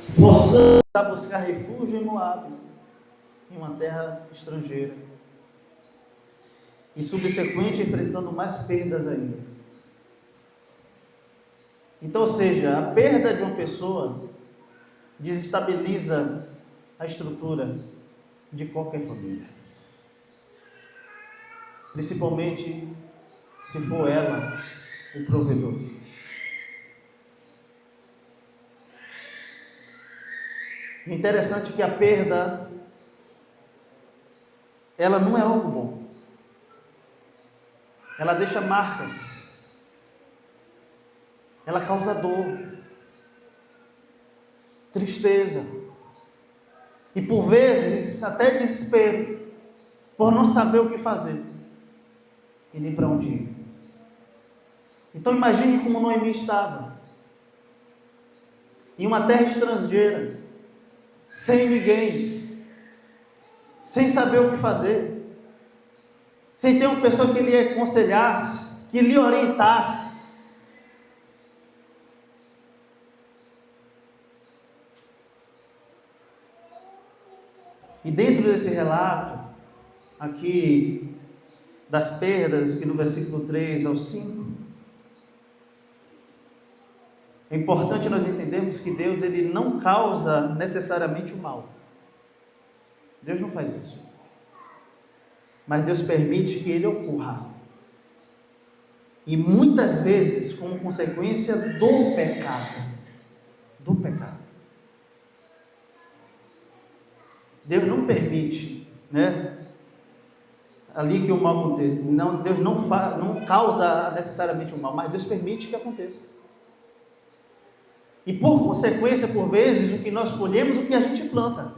forçando A buscar refúgio em Moabe, em uma terra estrangeira, e subsequente enfrentando mais perdas ainda. Então, ou seja, a perda de uma pessoa desestabiliza a estrutura de qualquer família. Principalmente se for ela o provedor. Interessante que a perda, ela não é algo bom. Ela deixa marcas. Ela causa dor, tristeza e por vezes até desespero, por não saber o que fazer e nem para onde ir. Então imagine como Noemi estava, em uma terra estrangeira, sem ninguém, sem saber o que fazer, sem ter uma pessoa que lhe aconselhasse, que lhe orientasse. E dentro desse relato, aqui, das perdas, aqui no versículo 3 ao 5, é importante nós entendermos que Deus, ele não causa necessariamente o mal. Deus não faz isso. Mas Deus permite que ele ocorra. E muitas vezes como consequência do pecado. Do pecado. Deus não permite, né, ali que o mal aconteça. Não, Deus não causa necessariamente o mal, mas Deus permite que aconteça. E por consequência, por vezes, o que nós colhemos, o que a gente planta.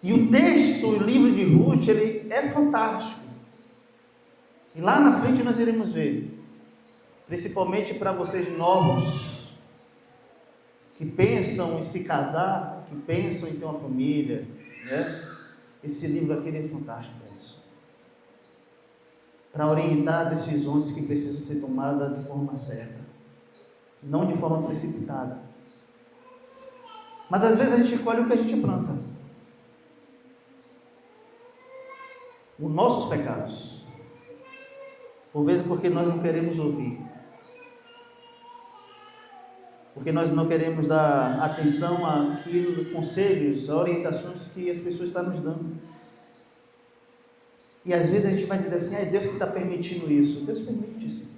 E o texto, o livro de Ruth, ele é fantástico. E lá na frente nós iremos ver, principalmente para vocês novos, que pensam em se casar, que pensam em ter uma família, né? Esse livro aqui é fantástico para isso. Para orientar decisões que precisam ser tomadas de forma certa, não de forma precipitada. Mas às vezes a gente colhe o que a gente planta. Os nossos pecados. Por vezes porque nós não queremos ouvir. Porque nós não queremos dar atenção àquilo, conselhos, a orientações que as pessoas estão nos dando. E às vezes a gente vai dizer assim, é Deus que está permitindo isso. Deus permite sim.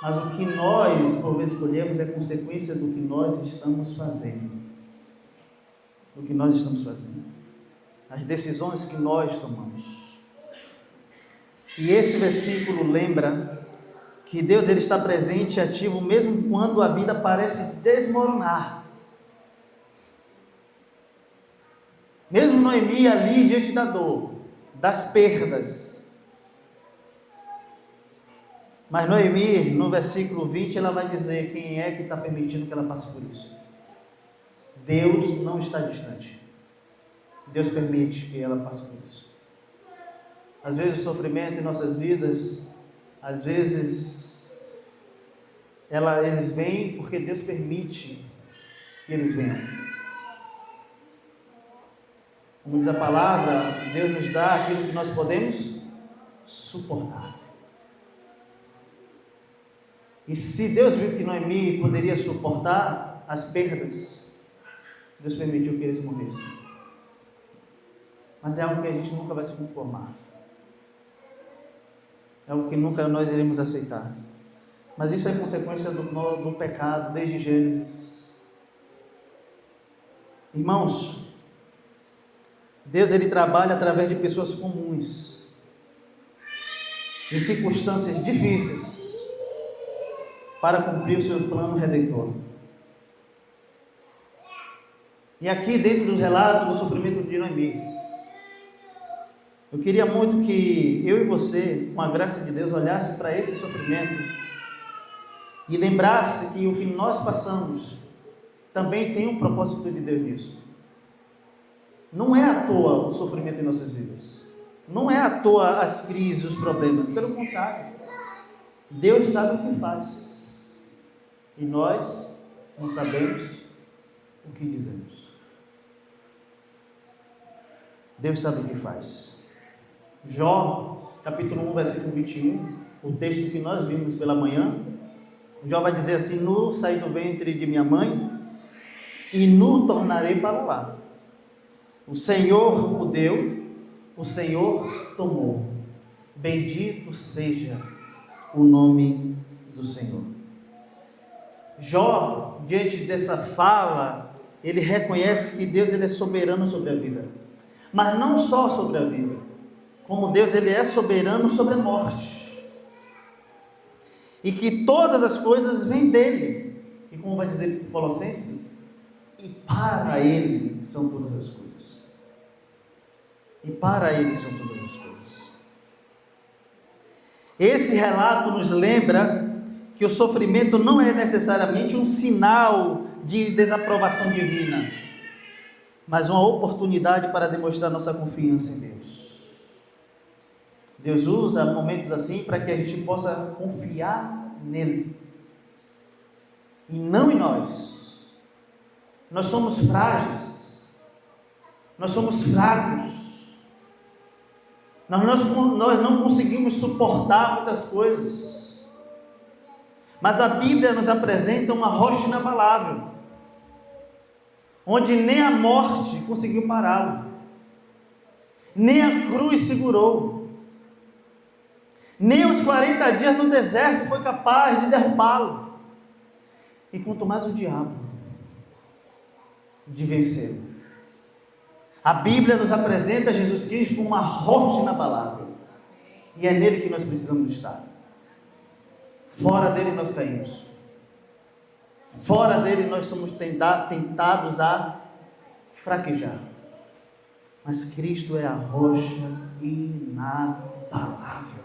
Mas o que nós, por vezes, escolhemos é consequência do que nós estamos fazendo. Do que nós estamos fazendo. As decisões que nós tomamos. E esse versículo lembra que Deus, ele está presente e ativo mesmo quando a vida parece desmoronar. Mesmo Noemi ali diante da dor, das perdas. Mas Noemi, no versículo 20, ela vai dizer quem é que está permitindo que ela passe por isso. Deus não está distante. Deus permite que ela passe por isso. Às vezes o sofrimento em nossas vidas, às vezes eles vêm porque Deus permite que eles venham. Como diz a palavra, Deus nos dá aquilo que nós podemos suportar. E se Deus viu que Noemi poderia suportar as perdas, Deus permitiu que eles morressem. Mas é algo que a gente nunca vai se conformar. É algo que nunca nós iremos aceitar. Mas isso é consequência do pecado, desde Gênesis. Irmãos, Deus, ele trabalha através de pessoas comuns, em circunstâncias difíceis, para cumprir o seu plano redentor. E aqui dentro do relato do sofrimento de Noemi, eu queria muito que eu e você, com a graça de Deus, olhasse para esse sofrimento e lembrasse que o que nós passamos também tem um propósito de Deus nisso. Não é à toa o sofrimento em nossas vidas. Não é à toa as crises, os problemas. Pelo contrário, Deus sabe o que faz. E nós não sabemos o que dizemos. Deus sabe o que faz. Jó, capítulo 1, versículo 21, o texto que nós vimos pela manhã, Jó vai dizer assim: no saí do ventre de minha mãe, e no tornarei para lá. O Senhor o deu, o Senhor tomou. Bendito seja o nome do Senhor. Jó, diante dessa fala, ele reconhece que Deus ele é soberano sobre a vida. Mas não só sobre a vida, como Deus ele é soberano sobre a morte. E que todas as coisas vêm dele. E como vai dizer Colossenses, e para ele são todas as coisas. E para ele são todas as coisas. Esse relato nos lembra que o sofrimento não é necessariamente um sinal de desaprovação divina, mas uma oportunidade para demonstrar nossa confiança em Deus. Deus usa momentos assim para que a gente possa confiar nele e não em nós. Nós somos frágeis, nós somos fracos, nós não conseguimos suportar muitas coisas, mas a Bíblia nos apresenta uma rocha inabalável, onde nem a morte conseguiu pará-lo, nem a cruz segurou, nem os 40 dias no deserto foi capaz de derrubá-lo, e quanto mais o diabo de vencê-lo. A Bíblia nos apresenta Jesus Cristo como uma rocha inabalável, e é nele que nós precisamos estar. Fora dele nós caímos, fora dele nós somos tentados a fraquejar, mas Cristo é a rocha inabalável.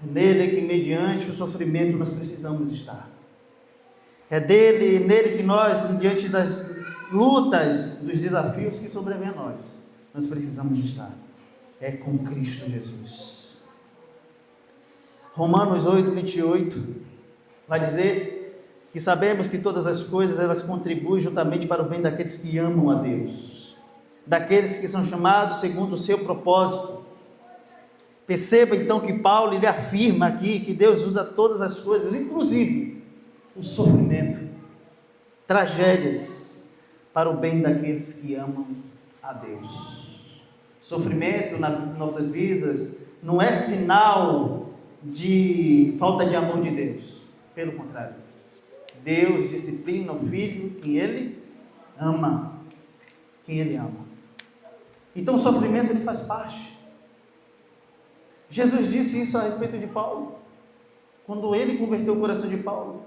Nele é que mediante o sofrimento nós precisamos estar. É nele que nós, diante das lutas, dos desafios que sobrevêm a nós precisamos estar. É com Cristo Jesus. Romanos 8, 28 vai dizer que sabemos que todas as coisas elas contribuem juntamente para o bem daqueles que amam a Deus, daqueles que são chamados segundo o seu propósito. Perceba então que Paulo ele afirma aqui que Deus usa todas as coisas, inclusive o sofrimento, tragédias, para o bem daqueles que amam a Deus. Sofrimento nas nossas vidas não é sinal de falta de amor de Deus, pelo contrário, Deus disciplina o filho que ele ama, então o sofrimento ele faz parte. Jesus disse isso a respeito de Paulo, quando ele converteu o coração de Paulo.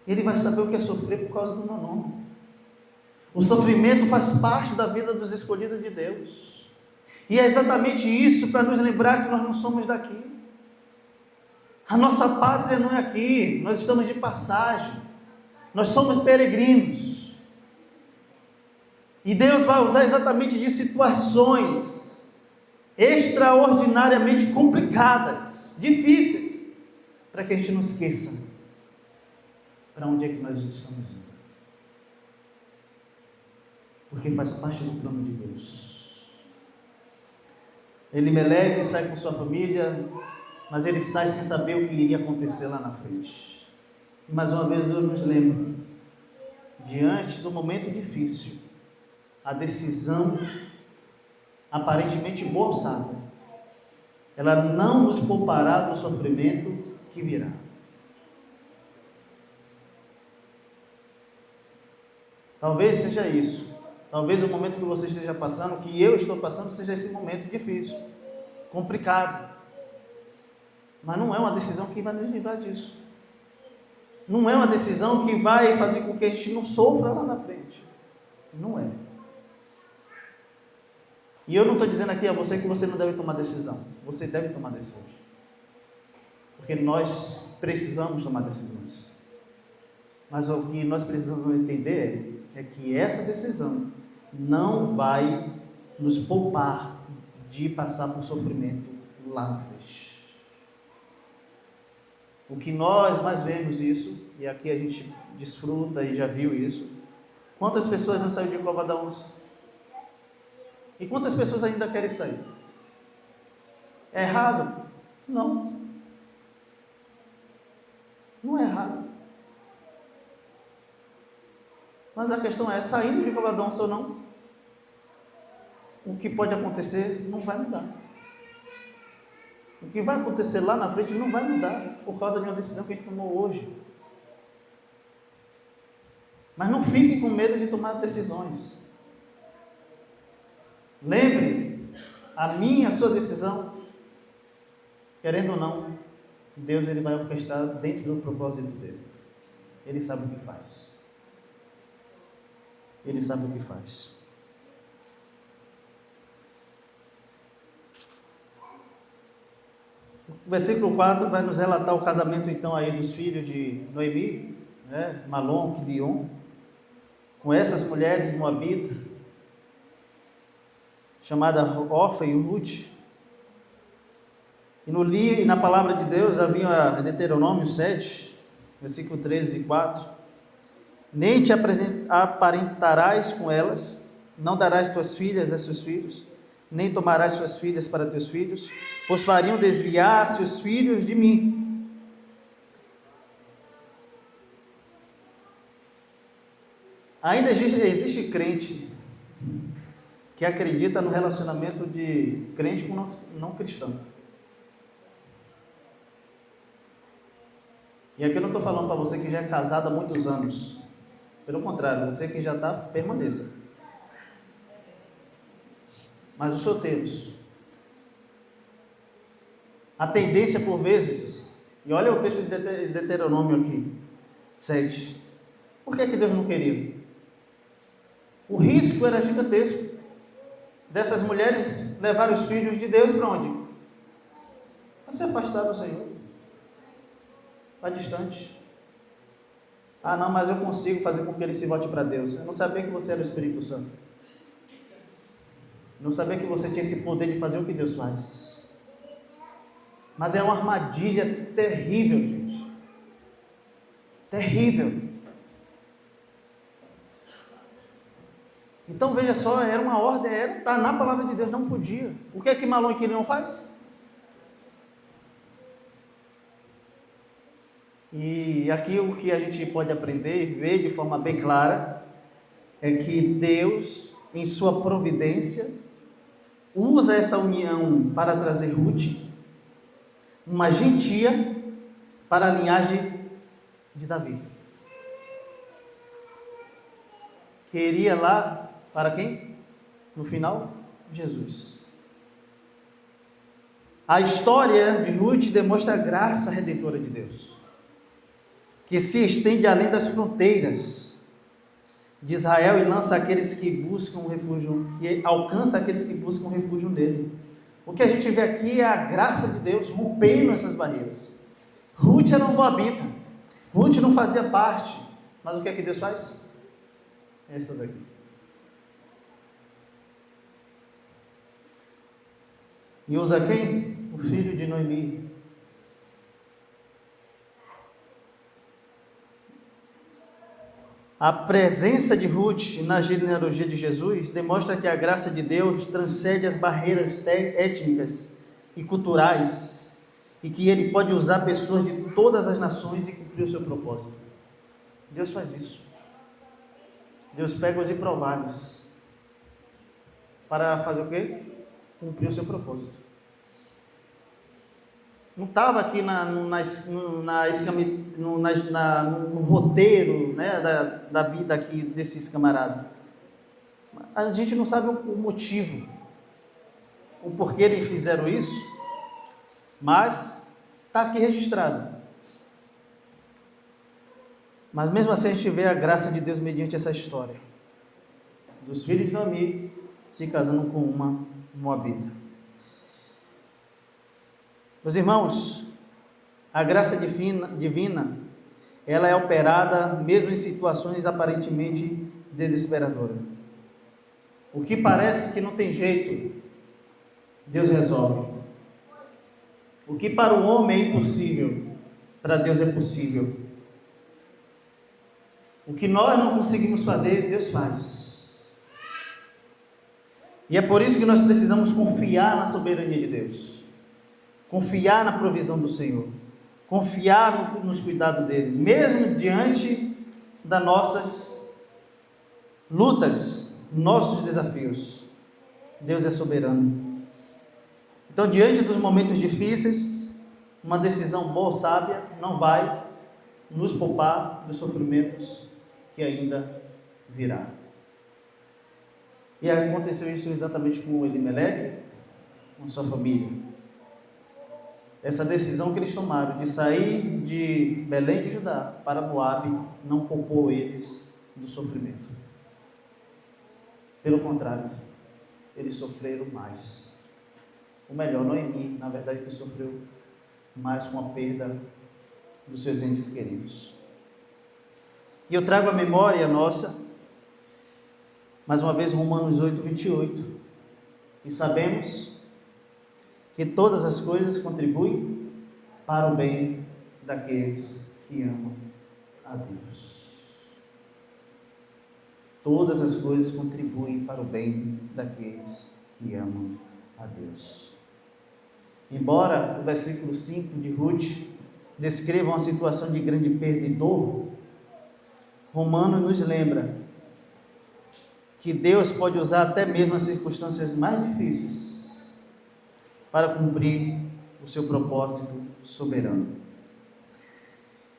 Ele vai saber o que é sofrer por causa do meu nome. O sofrimento faz parte da vida dos escolhidos de Deus, e é exatamente isso para nos lembrar que nós não somos daqui. A nossa pátria não é aqui, nós estamos de passagem, nós somos peregrinos, e Deus vai usar exatamente de situações extraordinariamente complicadas, difíceis, para que a gente não esqueça para onde é que nós estamos indo, porque faz parte do plano de Deus. Elimeleque sai com sua família, mas ele sai sem saber o que iria acontecer lá na frente. E mais uma vez Deus nos lembra, diante do momento difícil, a decisão aparentemente boa ou sábia, ela não nos poupará do sofrimento que virá. Talvez seja isso, talvez o momento que você esteja passando, que eu estou passando, seja esse momento difícil, complicado, mas não é uma decisão que vai nos livrar disso, não é uma decisão que vai fazer com que a gente não sofra lá na frente, não é. E eu não estou dizendo aqui a você que você não deve tomar decisão, você deve tomar decisão, porque nós precisamos tomar decisões, mas o que nós precisamos entender é que essa decisão não vai nos poupar de passar por sofrimento lá na frente. O que nós mais vemos isso, e aqui a gente desfruta e já viu isso, quantas pessoas não saíram de cova da onça? E quantas pessoas ainda querem sair? É errado? Não. Não é errado. Mas a questão é, saindo de Valadão ou não, o que pode acontecer não vai mudar. O que vai acontecer lá na frente não vai mudar por causa de uma decisão que a gente tomou hoje. Mas não fique com medo de tomar decisões. Lembre, a minha, a sua decisão, querendo ou não, Deus ele vai orquestrar dentro do propósito dele. Ele sabe o que faz. Ele sabe o que faz. O versículo 4 vai nos relatar o casamento então aí dos filhos de Noemi, né? Malom, Quibion, com essas mulheres moabitas, chamada Orfa e Ruth. E na palavra de Deus havia Deuteronômio 7, versículo 13 e 4. Nem te aparentarás com elas, não darás tuas filhas a seus filhos, nem tomarás suas filhas para teus filhos, pois fariam desviar seus filhos de mim. Ainda existe crente que acredita no relacionamento de crente com não cristão. E aqui eu não estou falando para você que já é casado há muitos anos. Pelo contrário, você que já está, permaneça. Mas os solteiros, a tendência por vezes, e olha o texto de Deuteronômio aqui, 7. Por que Deus não queria? O risco era gigantesco dessas mulheres levarem os filhos de Deus para onde? Para se afastar do Senhor, para distante. Ah não, mas eu consigo fazer com que ele se volte para Deus. Eu não sabia que você era o Espírito Santo. Não sabia que você tinha esse poder de fazer o que Deus faz. Mas é uma armadilha terrível, gente. Terrível. Então veja só, era uma ordem, está na palavra de Deus, não podia. O que é que Malom e Quilion faz? E aqui o que a gente pode aprender e ver de forma bem clara é que Deus, em sua providência, usa essa união para trazer Ruth, uma gentia, para a linhagem de Davi. Queria lá, para quem? No final, Jesus. A história de Ruth demonstra a graça redentora de Deus, que se estende além das fronteiras de Israel e lança aqueles que buscam refúgio, que alcança aqueles que buscam refúgio nele. O que a gente vê aqui é a graça de Deus rompendo essas barreiras. Ruth era uma moabita, Ruth não fazia parte, mas o que é que Deus faz? Essa daqui. E usa quem? O filho de Noemi. A presença de Ruth na genealogia de Jesus demonstra que a graça de Deus transcende as barreiras étnicas e culturais e que Ele pode usar pessoas de todas as nações e cumprir o seu propósito. Deus faz isso. Deus pega os improváveis para fazer o quê? Cumprir o seu propósito. Não estava aqui no roteiro, né, da vida aqui desses camaradas. A gente não sabe o motivo, o porquê eles fizeram isso, mas está aqui registrado. Mas mesmo assim a gente vê a graça de Deus mediante essa história, dos filhos de Noemi se casando com uma moabita. Meus irmãos, a graça divina, ela é operada mesmo em situações aparentemente desesperadoras. O que parece que não tem jeito, Deus resolve. O que para o homem é impossível, para Deus é possível. O que nós não conseguimos fazer, Deus faz. E é por isso que nós precisamos confiar na soberania de Deus. Confiar na provisão do Senhor, confiar nos cuidados dele, mesmo diante das nossas lutas, nossos desafios. Deus é soberano. Então, diante dos momentos difíceis, uma decisão boa ou sábia não vai nos poupar dos sofrimentos que ainda virá. E aconteceu isso exatamente com Elimeleque, com sua família. Essa decisão que eles tomaram de sair de Belém de Judá para Moabe não poupou eles do sofrimento. Pelo contrário, eles sofreram mais. Ou melhor, Noemi, na verdade, que sofreu mais com a perda dos seus entes queridos. E eu trago à memória nossa, mais uma vez, Romanos 8, 28. E sabemos que todas as coisas contribuem para o bem daqueles que amam a Deus. Todas as coisas contribuem para o bem daqueles que amam a Deus. Embora o versículo 5 de Ruth descreva uma situação de grande perda e dor, Romano nos lembra que Deus pode usar até mesmo as circunstâncias mais difíceis para cumprir o seu propósito soberano.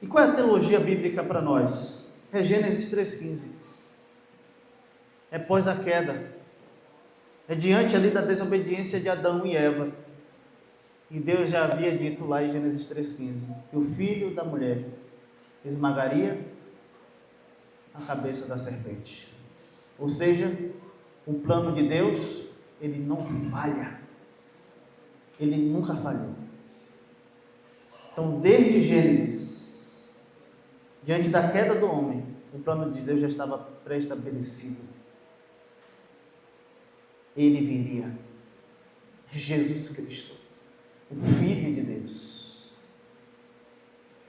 E qual é a teologia bíblica para nós? É Gênesis 3,15. É pós a queda. É diante ali da desobediência de Adão e Eva. E Deus já havia dito lá em Gênesis 3,15 que o filho da mulher esmagaria a cabeça da serpente. Ou seja, o plano de Deus, ele não falha. Ele nunca falhou. Então, desde Gênesis, diante da queda do homem, o plano de Deus já estava pré-estabelecido. Ele viria, Jesus Cristo, o Filho de Deus,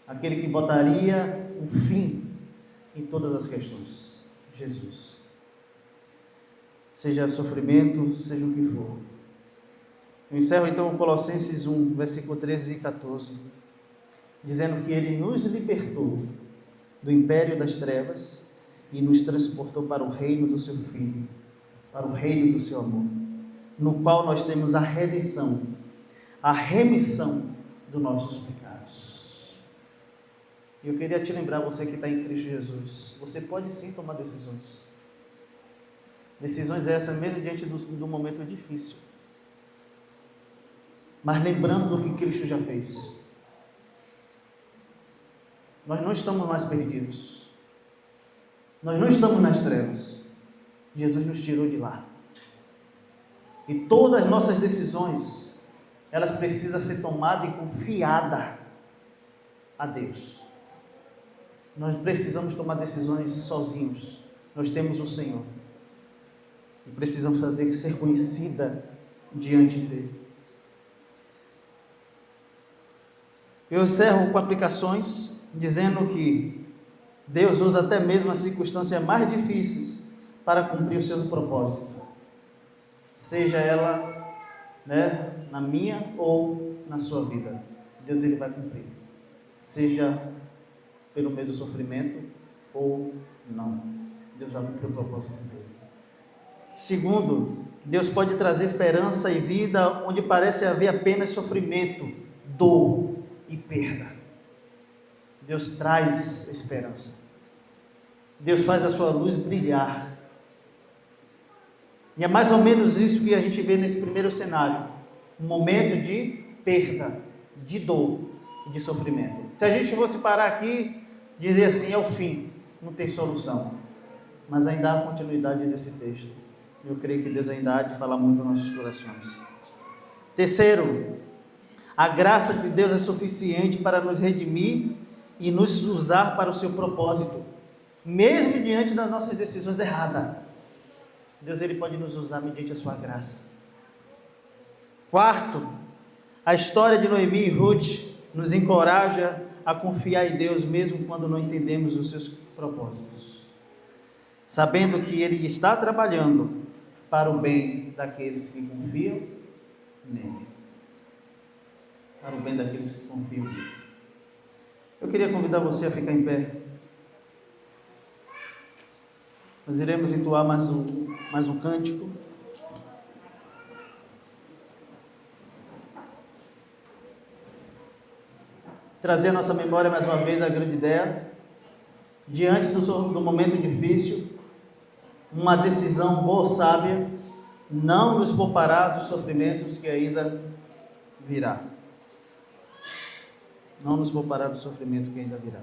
aquele que botaria o fim em todas as questões, Jesus. Seja sofrimento, seja o que for. Eu encerro então Colossenses 1, versículo 13 e 14, dizendo que Ele nos libertou do império das trevas e nos transportou para o reino do Seu Filho, para o reino do Seu amor, no qual nós temos a redenção, a remissão dos nossos pecados. E eu queria te lembrar, você que está em Cristo Jesus, você pode sim tomar decisões. Decisões essas mesmo diante do momento difícil. Mas lembrando do que Cristo já fez. Nós não estamos mais perdidos. Nós não estamos nas trevas. Jesus nos tirou de lá. E todas as nossas decisões, elas precisam ser tomadas e confiadas a Deus. Nós precisamos tomar decisões sozinhos. Nós temos o Senhor. E precisamos fazer ser conhecida diante dele. Eu encerro com aplicações, dizendo que Deus usa até mesmo as circunstâncias mais difíceis para cumprir o seu propósito. Seja ela, na minha ou na sua vida. Deus ele vai cumprir. Seja pelo meio do sofrimento ou não. Deus vai cumprir o propósito dele. Segundo, Deus pode trazer esperança e vida onde parece haver apenas sofrimento, dor e perda. Deus traz esperança. Deus faz a sua luz brilhar. E é mais ou menos isso que a gente vê nesse primeiro cenário. Um momento de perda, de dor e de sofrimento. Se a gente fosse parar aqui, dizer assim, é o fim, não tem solução. Mas ainda há continuidade nesse texto. Eu creio que Deus ainda há de falar muito nos nossos corações. Terceiro, a graça de Deus é suficiente para nos redimir e nos usar para o seu propósito, mesmo diante das nossas decisões erradas. Deus ele pode nos usar mediante a sua graça. Quarto, a história de Noemi e Ruth nos encoraja a confiar em Deus mesmo quando não entendemos os seus propósitos, sabendo que Ele está trabalhando para o bem daqueles que confiam nele. Para o bem daqueles que confiam nele. Eu queria convidar você a ficar em pé. Nós iremos entoar mais um cântico. Trazer à nossa memória mais uma vez a grande ideia. Diante do momento difícil, uma decisão boa, sábia, não nos poupará dos sofrimentos que ainda virá. Não nos poupará do sofrimento que ainda virá.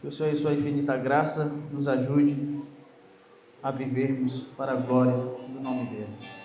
Que o Senhor, em sua infinita graça, nos ajude a vivermos para a glória do nome dEle.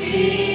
Be